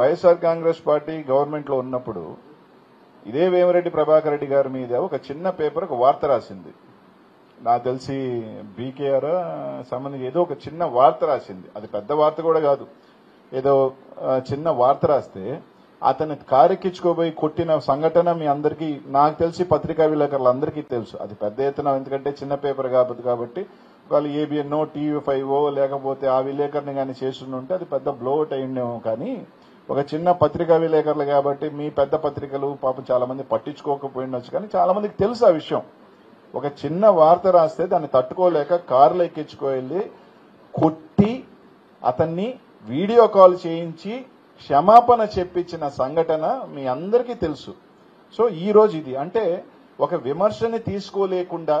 YSR Congress party government లో ఉన్నప్పుడు ఇదే వేమిరెడ్డి ప్రభాకర్ రెడ్డి గారి మీద ఒక చిన్న పేపర్ ఒక వార్త రాసింది. నాకు తెలిసి బీకేఆర్ సంబంధించి ఏదో ఒక చిన్న వార్త రాసింది. అది పెద్ద వార్త కూడా కాదు, ఏదో చిన్న వార్త రాస్తే అతన్ని కారెక్కించుకోబోయి కొట్టిన సంఘటన మీ అందరికీ, నాకు తెలిసి పత్రికా విలేకరులందరికీ తెలుసు. అది పెద్ద ఎత్తున, ఎందుకంటే చిన్న పేపర్ కాబట్టి వాళ్ళు ఏబిఎన్నో టీవీ5 లేకపోతే ఆ విలేకరుని కానీ చేస్తుంటే అది పెద్ద బ్లోఅవుట్ అయ్యిండేమో. కానీ ఒక చిన్న పత్రికా విలేకరులు కాబట్టి మీ పెద్ద పత్రికలు పాపం చాలా మంది పట్టించుకోకపోయిండొచ్చు, కానీ చాలా మందికి తెలుసు ఆ విషయం. ఒక చిన్న వార్త రాస్తే దాన్ని తట్టుకోలేక కారులో ఎక్కించుకోవెళ్ళి కొట్టి అతన్ని వీడియో కాల్ చేయించి క్షమాపణ చెప్పించిన సంఘటన మీ అందరికీ తెలుసు. సో ఈ రోజు ఇది అంటే ఒక విమర్శని తీసుకోలేకుండా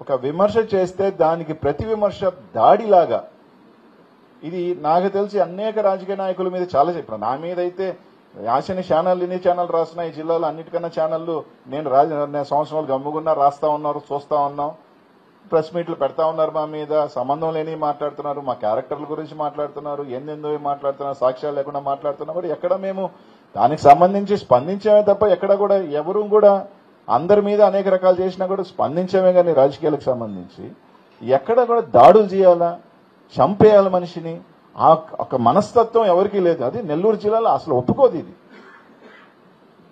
ఒక విమర్శ చేస్తే దానికి ప్రతి విమర్శ దాడిలాగా, ఇది నాకు తెలిసి అనేక రాజకీయ నాయకుల మీద చాలా చెప్పాను. నా మీద అయితే యాసని ఛానల్ ఎన్ని ఛానల్ రాసినా ఈ జిల్లాలో అన్నిటికన్నా ఛానళ్లు నేను సంవత్సరాలు గమ్ముగున్నా రాస్తా ఉన్నారు, చూస్తా ఉన్నాం, ప్రెస్ మీట్లు పెడతా ఉన్నారు. మా మీద సంబంధం లేని మాట్లాడుతున్నారు, మా క్యారెక్టర్ల గురించి మాట్లాడుతున్నారు, ఎన్నెందో మాట్లాడుతున్నారు, సాక్ష్యాలు లేకుండా మాట్లాడుతున్నారు. కూడా ఎక్కడ మేము దానికి సంబంధించి స్పందించామే తప్ప ఎక్కడ కూడా ఎవరు కూడా అందరి మీద అనేక రకాలు చేసినా కూడా స్పందించామే. కానీ రాజకీయాలకు సంబంధించి ఎక్కడ కూడా దాడులు చేయాలా, చంపేయాలి మనిషిని, ఆ ఒక మనస్తత్వం ఎవరికీ లేదు. అది నెల్లూరు జిల్లాలో అసలు ఒప్పుకోదు ఇది.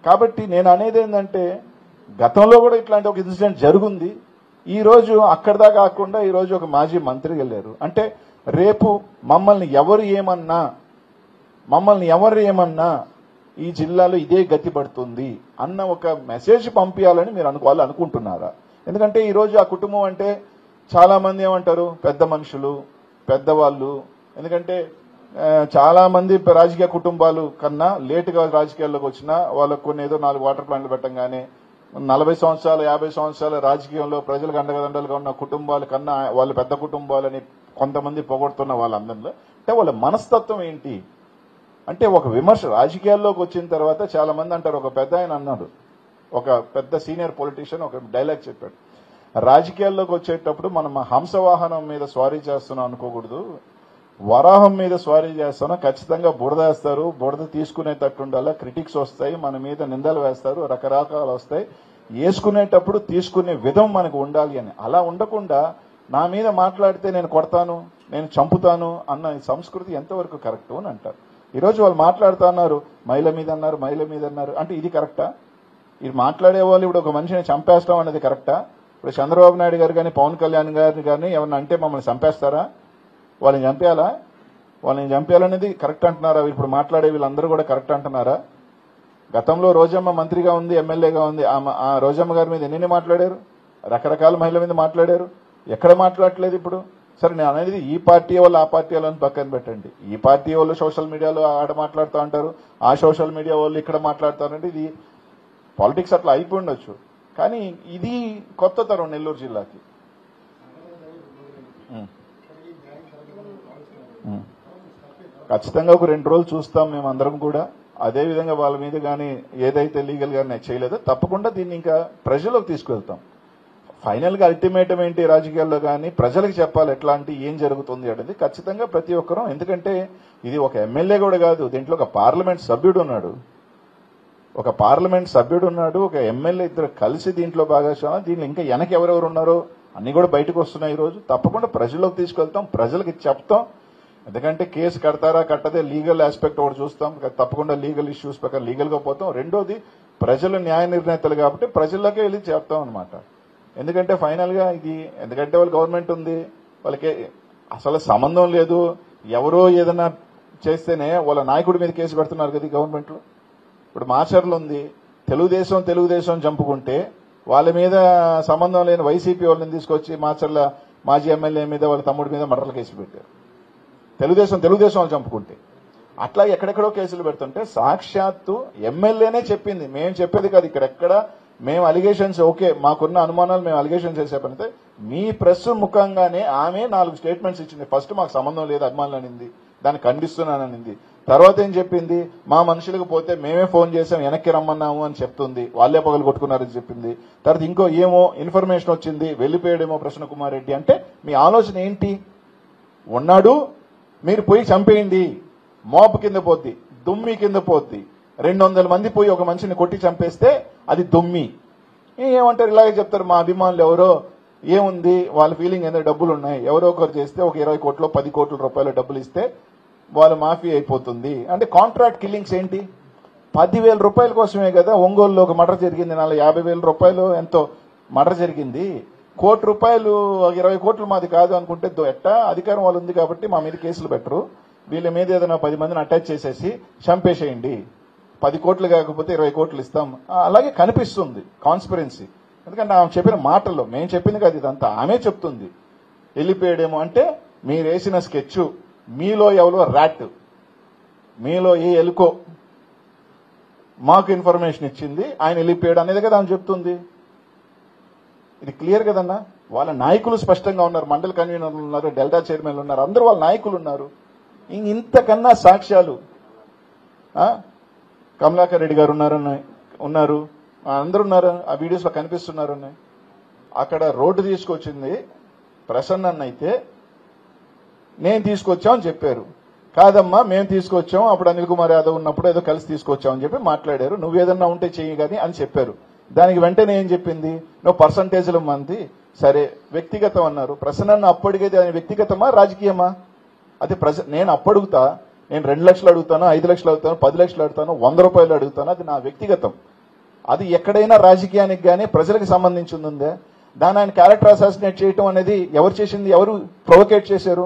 కాబట్టి నేను అనేది ఏంటంటే గతంలో కూడా ఇట్లాంటి ఒక ఇన్సిడెంట్ జరుగుంది. ఈ రోజు అక్కడ దాకా కాకుండా ఈ రోజు ఒక మాజీ మంత్రి వెళ్ళారు అంటే రేపు మమ్మల్ని ఎవరు ఏమన్నా ఈ జిల్లాలో ఇదే గతి పడుతుంది అన్న ఒక మెసేజ్ పంపించాలని మీరు వాళ్ళు అనుకుంటున్నారా? ఎందుకంటే ఈ రోజు ఆ కుటుంబం అంటే చాలా మంది ఏమంటారు, పెద్ద మనుషులు, పెద్దవాళ్ళు. ఎందుకంటే చాలా మంది రాజకీయ కుటుంబాలు కన్నా లేటుగా రాజకీయాల్లోకి వచ్చినా వాళ్ళకు కొన్ని ఏదో 4 వాటర్ ప్లాంట్లు పెట్టంగానే 40 సంవత్సరాలు 50 సంవత్సరాల రాజకీయంలో ప్రజలకు అండదండలుగా ఉన్న కుటుంబాల కన్నా వాళ్ళు పెద్ద కుటుంబాలని కొంతమంది పొగొడుతున్న వాళ్ళందరిలో అంటే వాళ్ళ మనస్తత్వం ఏంటి అంటే ఒక విమర్శ రాజకీయాల్లోకి వచ్చిన తర్వాత చాలా మంది అంటారు. ఒక పెద్ద ఆయన అన్నాడు, ఒక పెద్ద సీనియర్ పొలిటీషియన్ ఒక డైలాగ్ చెప్పాడు, రాజకీయాల్లోకి వచ్చేటప్పుడు మనం హంసవాహనం మీద స్వారీ చేస్తున్నాం అనుకోకూడదు, వరాహం మీద స్వారీ చేస్తున్నాం, ఖచ్చితంగా బురద వేస్తారు, బురద తీసుకునేటట్టు ఉండాలా, క్రిటిక్స్ వస్తాయి, మన మీద నిందలు వేస్తారు, రకరకాలు వస్తాయి, వేసుకునేటప్పుడు తీసుకునే విధం మనకు ఉండాలి అని. అలా ఉండకుండా నా మీద మాట్లాడితే నేను కొడతాను, నేను చంపుతాను అన్న సంస్కృతి ఎంతవరకు కరెక్ట్ అని అంటారు. ఈరోజు వాళ్ళు మాట్లాడుతూ ఉన్నారు, మహిళ మీద అన్నారు అంటే ఇది కరెక్టా? ఇది మాట్లాడే వాళ్ళు ఇప్పుడు ఒక మనిషిని చంపేస్తాం అనేది కరెక్టా? ఇప్పుడు చంద్రబాబు నాయుడు గారు కానీ పవన్ కళ్యాణ్ గారిని కానీ ఏమన్నా అంటే మమ్మల్ని చంపేస్తారా? వాళ్ళని చంపేయాలనేది కరెక్ట్ అంటున్నారా? ఇప్పుడు మాట్లాడే వీళ్ళందరూ కూడా కరెక్ట్ అంటున్నారా? గతంలో రోజమ్మ మంత్రిగా ఉంది, ఎమ్మెల్యేగా ఉంది, ఆ రోజమ్మ గారి మీద ఎన్ని మాట్లాడారు, రకరకాల మహిళల మీద మాట్లాడారు, ఎక్కడ మాట్లాడట్లేదు ఇప్పుడు. సరే నేను అనేది ఈ పార్టీ వాళ్ళు ఆ పార్టీ వాళ్ళని పక్కన పెట్టండి, ఈ పార్టీ వాళ్ళు సోషల్ మీడియాలో ఆడ మాట్లాడుతూ ఉంటారు, ఆ సోషల్ మీడియా వాళ్ళు ఇక్కడ మాట్లాడుతారంటే ఇది పాలిటిక్స్ అట్లా అయిపోయి ఉండొచ్చు. కానీ ఇది కొత్త తరం నెల్లూరు జిల్లాకి. ఖచ్చితంగా ఒక 2 రోజులు చూస్తాం మేము అందరం కూడా. అదేవిధంగా వాళ్ళ మీద కానీ ఏదైతే లీగల్ గా చేయలేదో తప్పకుండా దీన్ని ఇంకా ప్రజలకు తీసుకువెళ్తాం. ఫైనల్ గా అల్టిమేటం ఏంటి రాజకీయాల్లో కానీ ప్రజలకు చెప్పాలి ఎట్లాంటి ఏం జరుగుతుంది అనేది ఖచ్చితంగా ప్రతి ఒక్కరూ. ఎందుకంటే ఇది ఒక ఎమ్మెల్యే కూడా కాదు, దీంట్లో ఒక పార్లమెంట్ సభ్యుడు ఉన్నాడు, ఒక ఎమ్మెల్యే, ఇద్దరు కలిసి దీంట్లో భాగస్వామ్యం. దీంట్లో ఇంకా వెనక ఎవరెవరు ఉన్నారో అన్ని కూడా బయటకు వస్తున్నాయి. ఈ రోజు తప్పకుండా ప్రజల్లోకి తీసుకెళ్తాం, ప్రజలకి చెప్తాం. ఎందుకంటే కేసు కడతారా కట్టదే లీగల్ ఆస్పెక్ట్ ఒకటి చూస్తాం, తప్పకుండా లీగల్ ఇష్యూస్ ప్రకారం లీగల్ గా పోతాం. రెండోది ప్రజలు న్యాయ నిర్ణేతలు కాబట్టి ప్రజల్లోకే వెళ్ళి చెప్తాం అనమాట. ఎందుకంటే ఫైనల్ గా ఇది ఎందుకంటే వాళ్ళ గవర్నమెంట్ ఉంది, వాళ్ళకి అసలు సంబంధం లేదు, ఎవరో ఏదైనా చేస్తేనే వాళ్ళ నాయకుడి మీద కేసు పెడుతున్నారు కదా గవర్నమెంట్ లో. ఇప్పుడు మాచర్లు ఉంది, తెలుగుదేశం చంపుకుంటే వాళ్ళ మీద సంబంధం లేని వైసీపీ వాళ్ళని తీసుకొచ్చి మాచర్ల మాజీ ఎమ్మెల్యే మీద వాళ్ళ తమ్ముడి మీద మర్డర్ల కేసులు పెట్టారు. తెలుగుదేశం వాళ్ళు చంపుకుంటే అట్లా ఎక్కడెక్కడో కేసులు పెడుతుంటే సాక్షాత్తు ఎమ్మెల్యేనే చెప్పింది, మేము చెప్పేది కాదు ఇక్కడెక్కడ మేము అలిగేషన్స్ ఓకే మాకున్న అనుమానాలు మేము అలిగేషన్స్ చేసే పనితే మీ ప్రెస్ ముఖంగానే ఆమె 4 స్టేట్మెంట్స్ ఇచ్చింది. ఫస్ట్ మాకు సంబంధం లేదు అభిమానులు అనింది, దాన్ని ఖండిస్తున్నాననింది. తర్వాత ఏం చెప్పింది, మా మనుషులకు పోతే మేమే ఫోన్ చేసాం వెనక్కి రమ్మన్నాము అని చెప్తుంది, వాళ్ళే పగలు కొట్టుకున్నారని చెప్పింది. తర్వాత ఇంకో ఏమో ఇన్ఫర్మేషన్ వచ్చింది వెళ్ళిపోయాడేమో ప్రసన్న కుమార్ రెడ్డి. అంటే మీ ఆలోచన ఏంటి? ఉన్నాడు, మీరు పోయి చంపేయండి, మోపు కింద పోద్ది, దుమ్మి కింద పోద్ది. 200 మంది పోయి ఒక మనిషిని కొట్టి చంపేస్తే అది దుమ్మి. ఏమంటారు, ఇలాగే చెప్తారు మా అభిమానులు ఎవరో, ఏముంది వాళ్ళ ఫీలింగ్ ఏదో డబ్బులు ఉన్నాయి, ఎవరో ఒకరు చేస్తే ఒక 20 కోట్లు 10 కోట్ల రూపాయల డబ్బులు ఇస్తే వాళ్ళు మాఫీ అయిపోతుంది అంటే. కాంట్రాక్ట్ కిల్లింగ్స్ ఏంటి? 10,000 రూపాయల కోసమే కదా ఒంగోలులో ఒక మర్డర్ జరిగింది, 50,000 రూపాయలు ఎంతో మర్డర్ జరిగింది. ₹1,00,00,000 20 కోట్లు మాది కాదు అనుకుంటే ఎట్టా? అధికారం వాళ్ళు ఉంది కాబట్టి మా మీద కేసులు పెట్టరు, వీళ్ళ మీద ఏదైనా 10 మందిని అటాచ్ చేసేసి చంపేసేయండి, 10 కోట్లు కాకపోతే 20 కోట్లు ఇస్తాం. అలాగే కనిపిస్తుంది కాన్స్పిరెన్సీ. ఎందుకంటే ఆమె చెప్పిన మాటల్లో, మేము చెప్పింది కాదు ఇదంతా, ఆమె చెప్తుంది. వెళ్ళిపోయాడేమో అంటే మీరు వేసిన స్కెచ్, మీలో ఎవరో ర్యాట్, మీలో ఏ ఎలుకో మాకు ఇన్ఫర్మేషన్ ఇచ్చింది, ఆయన వెళ్ళిపోయాడు అనేది కదా ఆమె చెప్తుంది. ఇది క్లియర్ కదన్నా. వాళ్ళ నాయకులు స్పష్టంగా ఉన్నారు, మండల కన్వీనర్లు ఉన్నారు, డెల్టా చైర్మన్లు ఉన్నారు, అందరూ వాళ్ళ నాయకులు ఉన్నారు. ఇంతకన్నా సాక్ష్యాలు కమలాకర్ రెడ్డి గారు ఉన్నారు, అందరూ ఉన్నారు, ఆ వీడియోస్ లో కనిపిస్తున్నారు. అక్కడ రోడ్డు తీసుకొచ్చింది ప్రసన్న అయితే నేను తీసుకొచ్చామని చెప్పారు. కాదమ్మా మేము తీసుకొచ్చాం, అప్పుడు అనిల్ కుమార్ యాదవ్ ఉన్నప్పుడు ఏదో కలిసి తీసుకొచ్చామని చెప్పి మాట్లాడారు, నువ్వేదన్నా ఉంటే చెయ్యి కానీ అని చెప్పారు. దానికి వెంటనే ఏం చెప్పింది, నువ్వు పర్సంటేజ్ల మంది సరే వ్యక్తిగతం అన్నారు. ప్రసన్న అప్పటికేది అది వ్యక్తిగతమా రాజకీయమా? అది నేను అప్పడుగుతా, నేను 2 లక్షలు అడుగుతాను, 5 లక్షలు అడుగుతాను, 10 లక్షలు అడుగుతాను, 100 రూపాయలు అడుగుతాను, అది నా వ్యక్తిగతం. అది ఎక్కడైనా రాజకీయానికి కానీ ప్రజలకు సంబంధించింది ఉందే. దాన్ని ఆయన క్యారెక్టర్ అసాసినేట్ చేయటం అనేది ఎవరు చేసింది? ఎవరు ప్రొవోకేట్ చేశారు?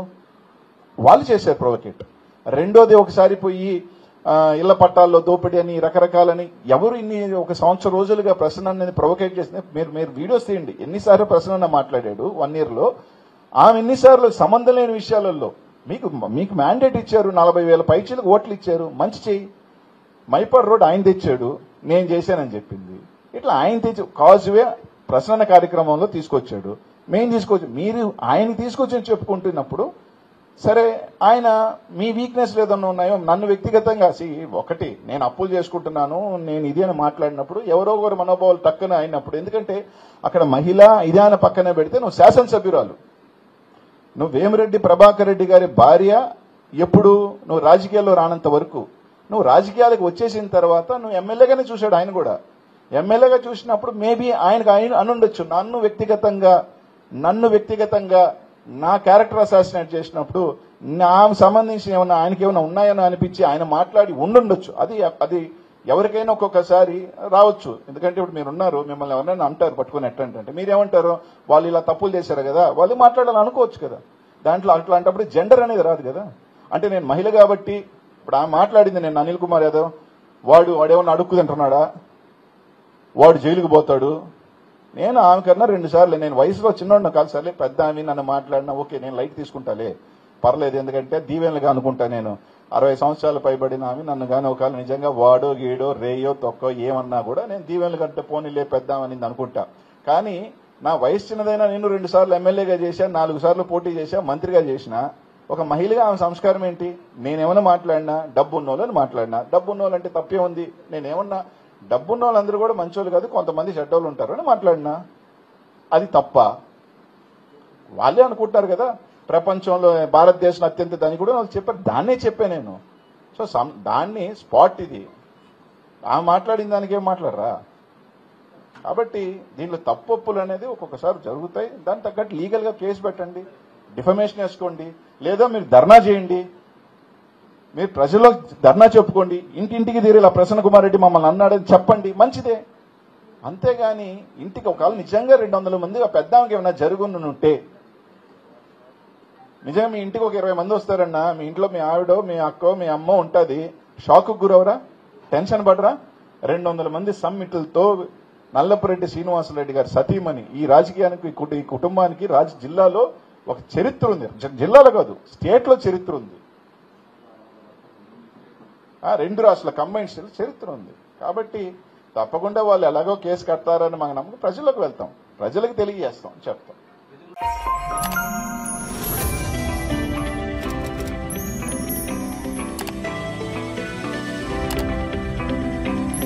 వాళ్ళు చేశారు ప్రొవోకేట్. రెండోది, ఒకసారి పోయి ఇళ్ల పట్టాల్లో దోపిడీ అని రకరకాలని ఎవరు ఒక సంవత్సరం రోజులుగా ప్రసన్న ప్రొవోకేట్ చేసిన మీరు వీడియోస్ తీయండి. ఎన్నిసార్లు ప్రసన్న మాట్లాడాడు 1 year లో, ఆమె ఎన్నిసార్లు సంబంధం లేని విషయాలలో మీకు మ్యాండేట్ ఇచ్చారు, 40,000 పైచీలకు ఓట్లు ఇచ్చారు, మంచి చెయ్యి. మైపాడ్ రోడ్ ఆయన తెచ్చాడు, నేను చేశానని చెప్పింది. ఇట్లా ఆయన తెచ్చి కాజువే ప్రసన్న కార్యక్రమంలో తీసుకొచ్చాడు, మేము తీసుకొచ్చి మీరు ఆయన తీసుకొచ్చి చెప్పుకుంటున్నప్పుడు సరే ఆయన మీ వీక్నెస్ ఏదన్నా ఉన్నాయో నన్ను వ్యక్తిగతంగా ఒకటి నేను అప్పులు చేసుకుంటున్నాను నేను ఇది అని మాట్లాడినప్పుడు ఎవరో ఒకరు మనోభావాలు టక్కున అయినప్పుడు, ఎందుకంటే అక్కడ మహిళ ఇదే అని పక్కనే పెడితే నువ్వు శాసనసభ్యురాలు, నువ్వు వేమిరెడ్డి ప్రభాకర్ రెడ్డి గారి భార్య, ఎప్పుడు నువ్వు రాజకీయాల్లో రానంత వరకు, నువ్వు రాజకీయాలకు వచ్చేసిన తర్వాత నువ్వు ఎమ్మెల్యేగానే చూశాడు ఆయన కూడా. ఎమ్మెల్యేగా చూసినప్పుడు మేబీ ఆయనకు అనుండొచ్చు నన్ను వ్యక్తిగతంగా నా క్యారెక్టర్ అసాసినేట్ చేసినప్పుడు నాకు సంబంధించి ఏమన్నా ఆయనకి ఏమైనా ఉన్నాయని అనిపించి ఆయన మాట్లాడి ఉండుండొచ్చు. అది ఎవరికైనా ఒక్కొక్కసారి రావచ్చు. ఎందుకంటే ఇప్పుడు మీరు ఉన్నారు, మిమ్మల్ని ఎవరైనా అంటారు పట్టుకుని ఎట్టంటే మీరేమంటారు, వాళ్ళు ఇలా తప్పులు చేశారు కదా, వాళ్ళు మాట్లాడాలని అనుకోవచ్చు కదా. దాంట్లో అట్లాంటప్పుడు జెండర్ అనేది రాదు కదా. అంటే నేను మహిళ కాబట్టి ఇప్పుడు ఆమె మాట్లాడింది, నేను అనిల్ కుమార్ యాదవ్ వాడేమన్నా అడుక్కుతింటున్నాడా, వాడు జైలుకు పోతాడు, నేను ఆమె కన్నా 2 సార్లు, నేను వయసులో చిన్నోడిన కాదు సర్లే, పెద్ద ఆమె నన్ను మాట్లాడినా ఓకే నేను లైట్ తీసుకుంటాలే పర్లేదు, ఎందుకంటే దీవెనలుగా అనుకుంటా, నేను 60 సంవత్సరాలు పైబడిన ఆమె నన్ను కానీ ఒకవేళ నిజంగా వాడో గీడో రేయో తొక్కో ఏమన్నా కూడా నేను దీవెనలు కంటే పోనీలే పెద్దామని అనుకుంటా. కానీ నా వయసు చిన్నదైనా నేను 2 సార్లు ఎమ్మెల్యేగా చేశా, 4 సార్లు పోటీ చేశా, మంత్రిగా చేసిన ఒక మహిళగా ఆమె సంస్కారం ఏంటి? నేనేమన్నా మాట్లాడినా డబ్బున్నోళ్ళని మాట్లాడినా, డబ్బున్నోళ్ళంటే తప్పే ఉంది, నేనేమన్నా డబ్బున్న వాళ్ళందరూ కూడా మంచోళ్ళు కాదు, కొంతమంది చెడ్డోళ్ళు ఉంటారు అని మాట్లాడినా అది తప్ప? వాళ్ళే అనుకుంటారు కదా ప్రపంచంలో భారతదేశం అత్యంత దాన్ని కూడా వాళ్ళు చెప్పారు, దాన్నే చెప్పా నేను. సో దాన్ని స్పాట్ ఇది ఆమె మాట్లాడిన దానికి ఏం మాట్లాడరా? కాబట్టి దీంట్లో తప్పొప్పులు అనేది ఒక్కొక్కసారి జరుగుతాయి, దానికి తగ్గట్టు లీగల్గా కేసు పెట్టండి, డిఫమేషన్ వేసుకోండి, లేదా మీరు ధర్నా చేయండి, మీరు ప్రజల్లో ధర్నా చెప్పుకోండి, ఇంటింటికి తీరి ఇలా ప్రసన్న కుమార్ రెడ్డి మమ్మల్ని అన్నాడని చెప్పండి, మంచిదే. అంతేగాని ఇంటికి ఒకవేళ నిజంగా 200 మంది ఆ పెద్దానికి ఏమైనా జరుగుంటే, నిజంగా మీ ఇంటికి ఒక 20 మంది వస్తారన్నా, మీ ఇంట్లో మీ ఆవిడో మీ అక్కో మీ అమ్మో ఉంటుంది, షాక్కు గురవరా, టెన్షన్ పడరా? 200 మంది సమ్మిట్లతో నల్లపురెడ్డి శ్రీనివాసరెడ్డి గారి సతీమణి ఈ రాజకీయానికి ఈ కుటుంబానికి జిల్లాలో ఒక చరిత్ర ఉంది, జిల్లాలో కాదు స్టేట్లో చరిత్ర ఉంది, 2 రాష్ట్రాల కంబైన్ చరిత్ర ఉంది. కాబట్టి తప్పకుండా వాళ్ళు ఎలాగో కేసు కడతారని మాకు నమ్మకం, ప్రజల్లోకి వెళ్తాం, ప్రజలకు తెలియజేస్తాం, చెప్తాం.